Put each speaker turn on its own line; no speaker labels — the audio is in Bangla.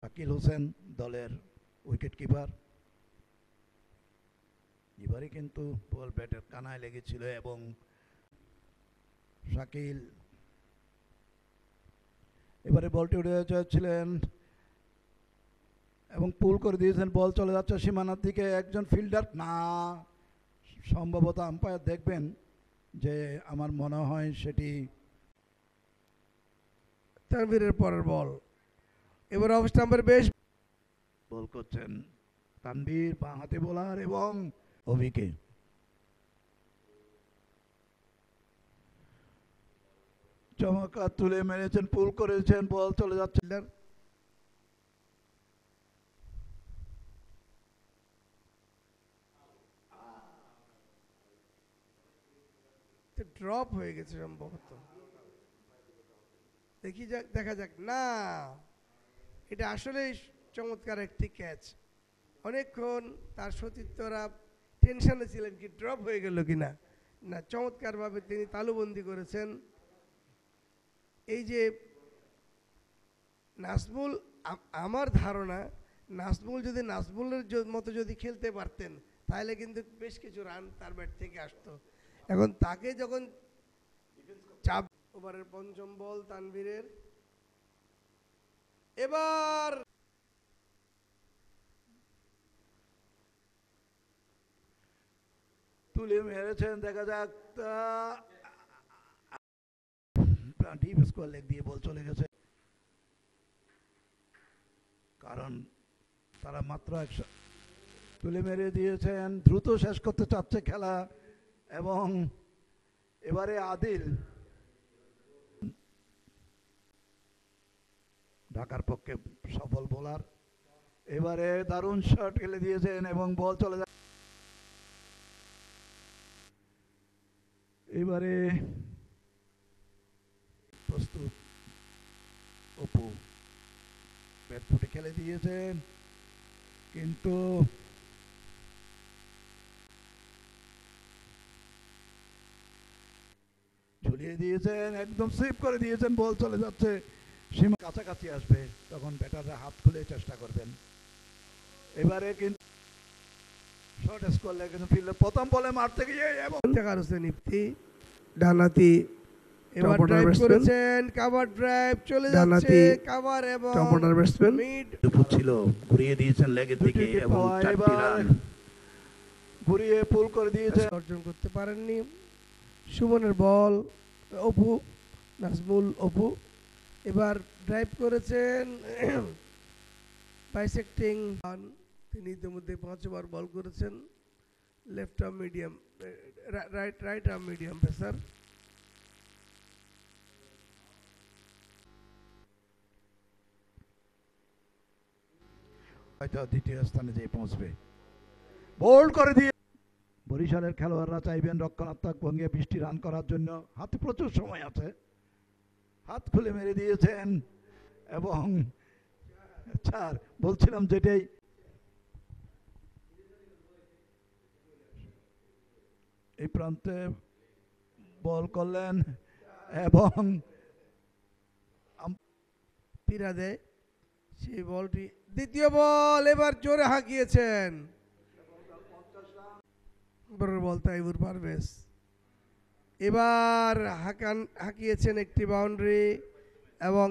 শাকিল হোসেন দলের উইকেট কিপার। এবারে কিন্তু বল ব্যাটের কানায় লেগেছিল এবং শাকিল এবারে বলটি উড়ে যাচ্ছিলেন এবং পুল করে দিয়েছেন। বল চলে যাচ্ছে সীমানার দিকে। একজন ফিল্ডার না, সম্ভবত আম্পায়ার দেখবেন, যে আমার মনে হয় সেটি
তানভীরের পরের বল। এবার অফ স্টাম্পের বেশ
বল করছেন তানভীর, বাঁ হাতে বোলার, এবং অভিকে চমৎকার তুলে মেরেছেন, পুল করেছেন, বল চলে যাচ্ছে।
ড্রপ হয়ে গেছে সম্ভবত, দেখি যাক, দেখা যাক। না, এটা আসলেই চমৎকার একটি ক্যাচ। অনেকক্ষণ তার সতীর্থরা টেনশনে ছিলেন কি ড্রপ হয়ে গেল কিনা। না, চমৎকারভাবে তিনি তালুবন্দি করেছেন। এই যে নাজমুল, আমার ধারণা নাজমুল যদি নাজমুলের মতো যদি খেলতে পারতেন তাহলে কিন্তু বেশ কিছু রান তার ব্যাট থেকে আসতো। এখন তাকে যখন চাপ। ওভারের পঞ্চম বল তানভীরের। এবার
তুলে মেরেছেন, দেখা যাক। ডিপ স্কোয়ার লেগ দিয়ে বল চলে গেছে, কারণ তারা মাত্র তুলে মেরে দিয়েছেন। দ্রুত শেষ করতে চাচ্ছে খেলা এবং এবারে আদিল ঢাকার পক্ষে সফল বোলার। এবারে দারুণ শট খেলে দিয়েছেন এবং বল চলে যায়। এবারে প্রস্তুত অপু ব্যাট ফুটে খেলে দিয়েছেন, কিন্তু ঝুলিয়ে দিয়েছেন, একদম সেভ করে দিয়েছেন। বল চলে যাচ্ছে সীমা কাছাকাছি আসবে, তখন ব্যাটাররা হাত খুলে চেষ্টা করবেন। এবারে কিন্তু শর্ট স্কোর লেগে ফিল্ডে প্রথম বলে মারতে গিয়ে এবং
হোসেন ইফতি ডানাতি এবার ড্রাইভ করেছেন, কভার ড্রাইভ চলে যাচ্ছে, কভার এবং মিড
ছিল, ঘুরিয়ে দিয়েছেন লেগের দিকে এবং 4টি রান ঘুরিয়ে পুল করে দিয়েছেন।
অর্জন করতে পারেননি। সুমনের বল, অপু, নাজমুল অপু এবার ড্রাইভ করেছেন, বাইসেক্টিং। তিনি ইতিমধ্যে 5 ওভার বল করেছেন। Left arm medium, right arm medium pacer.
হয়তো দ্বিতীয় স্থানে যেয়ে পৌঁছবে। বোল্ড করে দিয়ে বরিশালের খেলোয়াড়রা চাইবেন রক্ষণাত্মক ভঙ্গিতে 20টি রান করার জন্য, হাতে প্রচুর সময় আছে। হাত খুলে মেরে দিয়েছেন এবং বলছিলাম যেটাই, এই প্রান্তে বল করলেন এবং
ফিরা দেয় সেই বলটি। দ্বিতীয় বল এবার জোরে হাঁকিয়েছেন, বল তাইবুর পারভেজ। এবার হাঁকিয়েছেন একটি বাউন্ডারি এবং